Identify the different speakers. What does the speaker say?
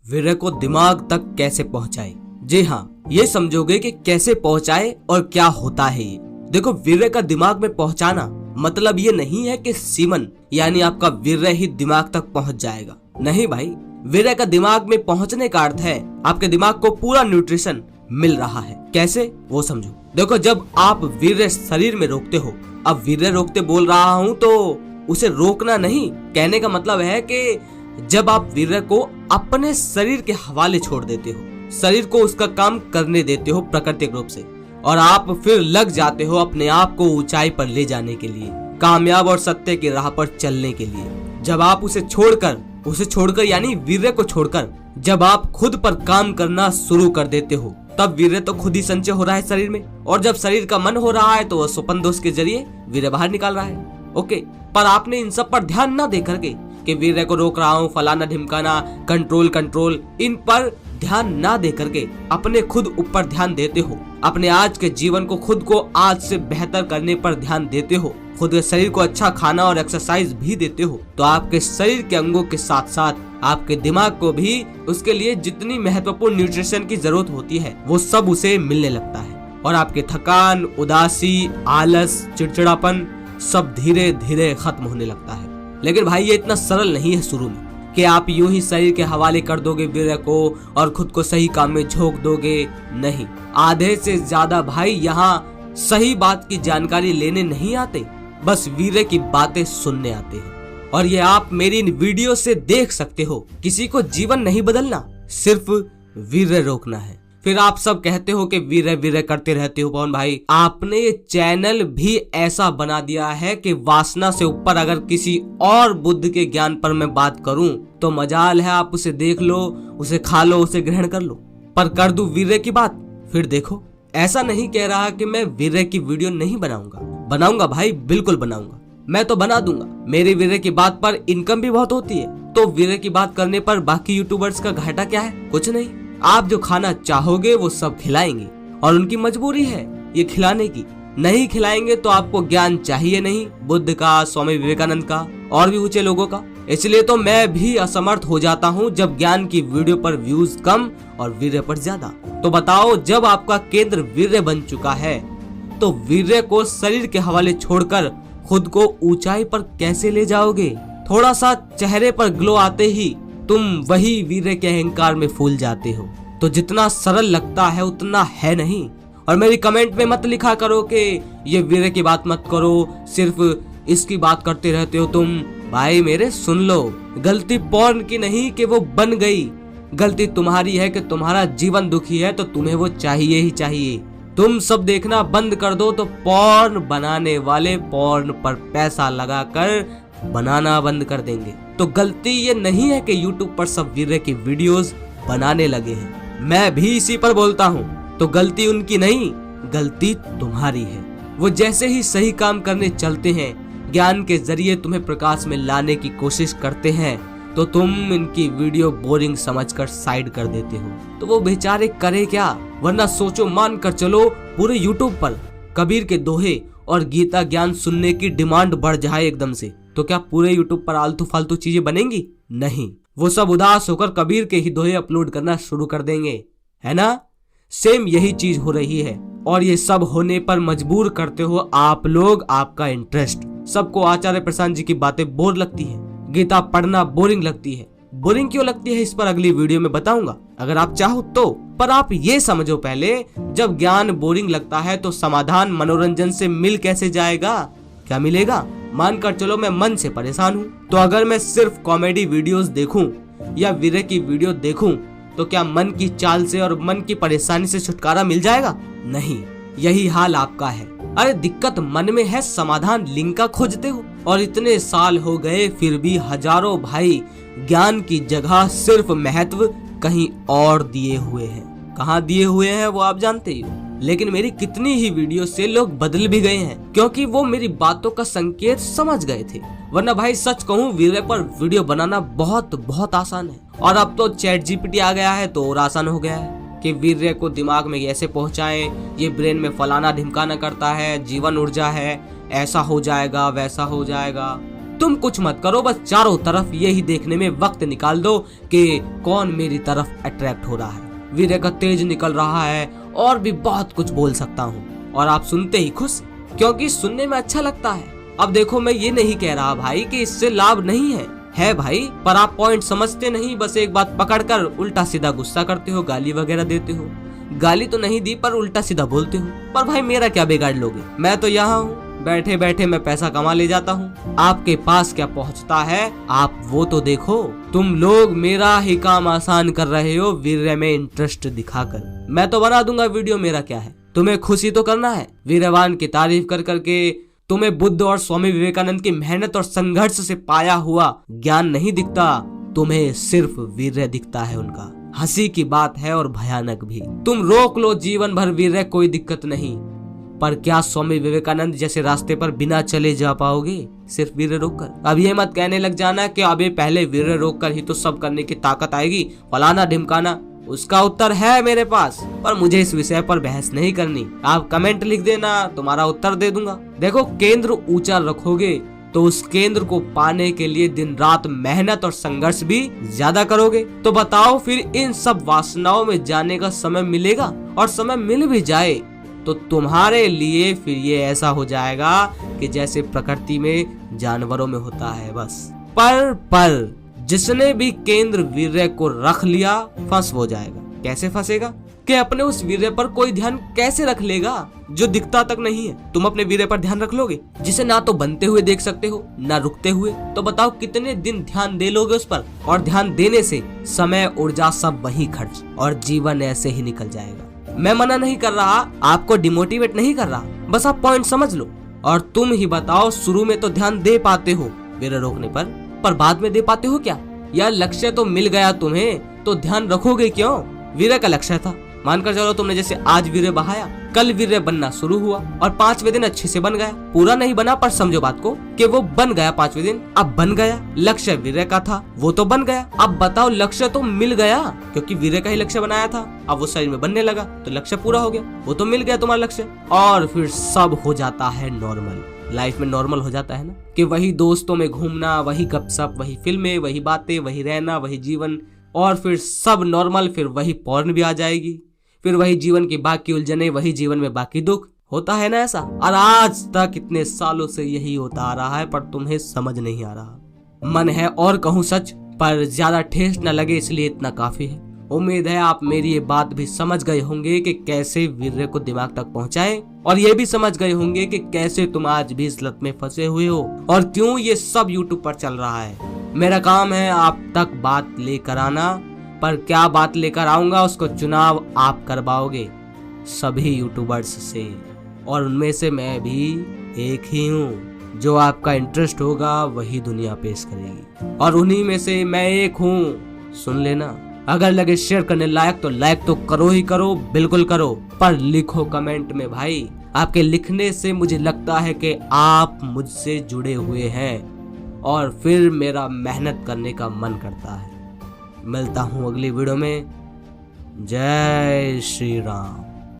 Speaker 1: वीर्य को दिमाग तक कैसे पहुंचाए। जी हाँ, ये समझोगे कि कैसे पहुंचाए और क्या होता है ये। देखो, वीर्य का दिमाग में पहुंचाना मतलब ये नहीं है कि सीमन यानी आपका वीर्य ही दिमाग तक पहुंच जाएगा। नहीं भाई, वीर्य का दिमाग में पहुंचने का अर्थ है आपके दिमाग को पूरा न्यूट्रिशन मिल रहा है। कैसे, वो समझो। देखो, जब आप वीर्य शरीर में रोकते हो, अब वीर्य रोकते बोल रहा हूँ तो उसे रोकना नहीं, कहने का मतलब है कि जब आप वीर्य को अपने शरीर के हवाले छोड़ देते हो, शरीर को उसका काम करने देते हो प्राकृतिक रूप से, और आप फिर लग जाते हो अपने आप को ऊंचाई पर ले जाने के लिए, कामयाब और सत्य की राह पर चलने के लिए। जब आप उसे छोड़कर यानी वीर्य को छोड़कर जब आप खुद पर काम करना शुरू कर देते हो, तब वीर्य तो खुद ही संचय हो रहा है शरीर में, और जब शरीर का मन हो रहा है तो वह स्वपन दोष के जरिए वीर्य बाहर निकाल रहा है। ओके, पर आपने इन सब पर ध्यान न दे करके कि वीर्य को रोक रहा हूँ, फलाना ढिमकाना, कंट्रोल, इन पर ध्यान ना दे करके अपने खुद ऊपर ध्यान देते हो, अपने आज के जीवन को खुद को आज से बेहतर करने पर ध्यान देते हो, खुद के शरीर को अच्छा खाना और एक्सरसाइज भी देते हो, तो आपके शरीर के अंगों के साथ साथ आपके दिमाग को भी उसके लिए जितनी महत्वपूर्ण न्यूट्रिशन की जरूरत होती है वो सब उसे मिलने लगता है, और आपके थकान, उदासी, आलस, चिड़चिड़ापन सब धीरे धीरे खत्म होने लगता है। लेकिन भाई, ये इतना सरल नहीं है शुरू में कि आप यूं ही शरीर के हवाले कर दोगे वीर्य को और खुद को सही काम में झोंक दोगे। नहीं, आधे से ज्यादा भाई यहाँ सही बात की जानकारी लेने नहीं आते, बस वीर्य की बातें सुनने आते हैं। और ये आप मेरी इन वीडियो से देख सकते हो, किसी को जीवन नहीं बदलना, सिर्फ वीर्य रोकना है। फिर आप सब कहते हो कि वीर्य करते रहते हो पवन भाई। आपने ये चैनल भी ऐसा बना दिया है कि वासना से ऊपर अगर किसी और बुद्ध के ज्ञान पर मैं बात करूं तो मजाल है, आप उसे देख लो, उसे खा लो, उसे ग्रहण कर लो, पर कर दूं वीर्य की बात, फिर देखो। ऐसा नहीं कह रहा कि मैं वीर्य की वीडियो नहीं बनाऊंगा भाई, बिल्कुल बनाऊंगा, मैं तो बना दूंगा। मेरी वीर्य की बात पर इनकम भी बहुत होती है, तो वीर्य की बात करने पर बाकी यूट्यूबर्स का घाटा क्या है? कुछ नहीं। आप जो खाना चाहोगे वो सब खिलाएंगे, और उनकी मजबूरी है ये खिलाने की। नहीं खिलाएंगे तो आपको ज्ञान चाहिए नहीं, बुद्ध का, स्वामी विवेकानंद का और भी ऊंचे लोगों का। इसलिए तो मैं भी असमर्थ हो जाता हूँ जब ज्ञान की वीडियो पर व्यूज कम और वीर्य पर ज्यादा। तो बताओ, जब आपका केंद्र वीर्य बन चुका है तो वीर्य को शरीर के हवाले छोड़कर खुद को ऊंचाई पर कैसे ले जाओगे? थोड़ा सा चेहरे पर ग्लो आते ही तुम वही वीर्य के अहंकार में फूल जाते हो। तो जितना सरल लगता है उतना है नहीं। और मेरी कमेंट में मत लिखा करो कि ये वीर्य की बात मत करो, सिर्फ इसकी बात करते रहते हो तुम। भाई मेरे सुन लो, गलती पॉर्न की नहीं कि वो बन गई, गलती तुम्हारी है कि तुम्हारा जीवन दुखी है तो तुम्हें वो चाहिए ही चाहिए। तुम सब देखना बंद कर दो तो पॉर्न बनाने वाले पॉर्न पर पैसा लगाकर बनाना बंद कर देंगे। तो गलती ये नहीं है कि YouTube पर सब वीर्य की वीडियोस बनाने लगे हैं, मैं भी इसी पर बोलता हूँ। तो गलती उनकी नहीं, गलती तुम्हारी है। वो जैसे ही सही काम करने चलते हैं, ज्ञान के जरिए तुम्हें प्रकाश में लाने की कोशिश करते हैं, तो तुम इनकी वीडियो बोरिंग समझकर साइड कर देते हो। तो वो बेचारे करे क्या? वरना सोचो, मान कर चलो पूरे YouTube पर कबीर के दोहे और गीता ज्ञान सुनने की डिमांड बढ़ जाए एकदम से, तो क्या पूरे YouTube पर आलतू फालतू चीजें बनेंगी? नहीं, वो सब उदास होकर कबीर के ही दोहे अपलोड करना शुरू कर देंगे, है ना? सेम यही चीज हो रही है, और ये सब होने पर मजबूर करते हो आप लोग, आपका इंटरेस्ट। सबको आचार्य प्रशांत जी की बातें बोर लगती है, गीता पढ़ना बोरिंग लगती है। बोरिंग क्यों लगती है इस पर अगली वीडियो में बताऊंगा, अगर आप चाहो तो। पर आप ये समझो पहले, जब ज्ञान बोरिंग लगता है तो समाधान मनोरंजन से मिल कैसे जाएगा? क्या मिलेगा? मानकर चलो मैं मन से परेशान हूँ, तो अगर मैं सिर्फ कॉमेडी वीडियोस देखूं या वीर्य की वीडियो देखूं तो क्या मन की चाल से और मन की परेशानी से छुटकारा मिल जाएगा? नहीं, यही हाल आपका है। अरे दिक्कत मन में है, समाधान लिंक का खोजते हो। और इतने साल हो गए फिर भी हजारों भाई ज्ञान की जगह सिर्फ महत्व कहीं और दिए हुए हैं। कहाँ दिए हुए हैं वो आप जानते ही हो। लेकिन मेरी कितनी ही वीडियो से लोग बदल भी गए हैं, क्योंकि वो मेरी बातों का संकेत समझ गए थे। वरना भाई सच कहूँ, वीर्य पर वीडियो बनाना बहुत आसान है। और अब तो चैट जीपीटी आ गया है तो और आसान हो गया है कि वीर्य को दिमाग में कैसे पहुंचाएं, ये ब्रेन में फलाना ढिमकाना करता है, जीवन ऊर्जा है, ऐसा हो जाएगा वैसा हो जाएगा। तुम कुछ मत करो, बस चारों तरफ यही देखने में वक्त निकाल दो कि कौन मेरी तरफ अट्रैक्ट हो रहा है। वीर्य का तेज निकल रहा है और भी बहुत कुछ बोल सकता हूँ और आप सुनते ही खुश, क्योंकि सुनने में अच्छा लगता है। अब देखो, मैं ये नहीं कह रहा भाई कि इससे लाभ नहीं है भाई, पर आप पॉइंट समझते नहीं। बस एक बात पकड़कर उल्टा सीधा गुस्सा करते हो, गाली वगैरह देते हो। गाली तो नहीं दी पर उल्टा सीधा बोलते हो। पर भाई मेरा क्या बिगाड़ लोगे? मैं तो यहाँ हूँ, बैठे बैठे मैं पैसा कमा ले जाता हूँ। आपके पास क्या पहुँचता है आप वो तो देखो। तुम लोग मेरा ही काम आसान कर रहे हो वीर्य में इंटरेस्ट दिखाकर। मैं तो बना दूंगा वीडियो, मेरा क्या है। तुम्हें खुशी तो करना है, वीरवान की तारीफ कर करके तुम्हें बुद्ध और स्वामी विवेकानंद की मेहनत और संघर्ष से पाया हुआ ज्ञान नहीं दिखता, तुम्हें सिर्फ वीर्य दिखता है उनका। हंसी की बात है और भयानक भी। तुम रोक लो जीवन भर वीर्य, कोई दिक्कत नहीं, पर क्या स्वामी विवेकानंद जैसे रास्ते पर बिना चले जा पाओगे सिर्फ वीर्य रोककर? अब ये मत कहने लग जाना कि अबे पहले वीर्य रोककर ही तो सब करने की ताकत आएगी, फलाना ढिमकाना। उसका उत्तर है मेरे पास, पर मुझे इस विषय पर बहस नहीं करनी। आप कमेंट लिख देना, तुम्हारा उत्तर दे दूंगा। देखो, केंद्र ऊंचा रखोगे तो उस केंद्र को पाने के लिए दिन रात मेहनत और संघर्ष भी ज्यादा करोगे। तो बताओ फिर इन सब वासनाओं में जाने का समय मिलेगा? और समय मिल भी जाए तो तुम्हारे लिए फिर ये ऐसा हो जाएगा कि जैसे प्रकृति में जानवरों में होता है बस। पर जिसने भी केंद्र वीर्य को रख लिया फंस हो जाएगा। कैसे फंसेगा? कि अपने उस वीर्य पर कोई ध्यान कैसे रख लेगा जो दिखता तक नहीं है। तुम अपने वीर्य पर ध्यान रख लोगे जिसे ना तो बनते हुए देख सकते हो ना रुकते हुए। तो बताओ कितने दिन ध्यान दे लोगे उस पर? और ध्यान देने से समय ऊर्जा सब वही खर्च और जीवन ऐसे ही निकल जाएगा। मैं मना नहीं कर रहा, आपको डिमोटिवेट नहीं कर रहा, बस आप पॉइंट समझ लो। और तुम ही बताओ, शुरू में तो ध्यान दे पाते हो वीर्य रोकने पर बाद में दे पाते हो क्या? या लक्ष्य तो मिल गया तुम्हें तो ध्यान रखोगे क्यों? वीर्य का लक्ष्य था, मानकर चलो तुमने जैसे आज वीर्य बहाया, कल वीर्य बनना शुरू हुआ और 5वें दिन अच्छे से बन गया। पूरा नहीं बना पर समझो बात को कि वो बन गया 5वें दिन। अब बन गया, लक्ष्य वीर्य का था वो तो बन गया। अब बताओ, लक्ष्य तो मिल गया क्योंकि वीर्य का ही लक्ष्य बनाया था। अब वो शरीर में बनने लगा तो लक्ष्य पूरा हो गया, वो तो मिल गया तुम्हारा लक्ष्य। और फिर सब हो जाता है नॉर्मल। लाइफ में नॉर्मल हो जाता है ना, कि वही दोस्तों में घूमना, वही गपशप, वही फिल्में, वही बातें, वही रहना, वही जीवन। और फिर सब नॉर्मल, फिर वही पॉर्न भी आ जाएगी, फिर वही जीवन की बाकी उलझने, वही जीवन में बाकी दुख। होता है ना ऐसा? और आज तक इतने सालों से यही होता आ रहा है, पर तुम्हें समझ नहीं आ रहा। मन है और कहूँ सच, पर ज्यादा ठेस न लगे इसलिए इतना काफी है। उम्मीद है आप मेरी ये बात भी समझ गए होंगे कि कैसे वीर्य को दिमाग तक पहुंचाएं, और ये भी समझ गए होंगे कि कैसे तुम आज भी इस लत में फंसे हुए हो और क्यों ये सब यूट्यूब पर चल रहा है। मेरा काम है आप तक बात लेकर आना, पर क्या बात लेकर आऊंगा उसको चुनाव आप करवाओगे सभी यूट्यूबर्स से, और उनमें से मैं भी एक ही हूँ। जो आपका इंटरेस्ट होगा वही दुनिया पेश करेगी, और उन्हीं में से मैं एक हूँ। सुन लेना। अगर लगे शेयर करने लायक तो लाइक तो करो ही करो, बिल्कुल करो, पर लिखो कमेंट में भाई। आपके लिखने से मुझे लगता है कि आप मुझसे जुड़े हुए हैं और फिर मेरा मेहनत करने का मन करता है। मिलता हूँ अगली वीडियो में। जय श्री राम।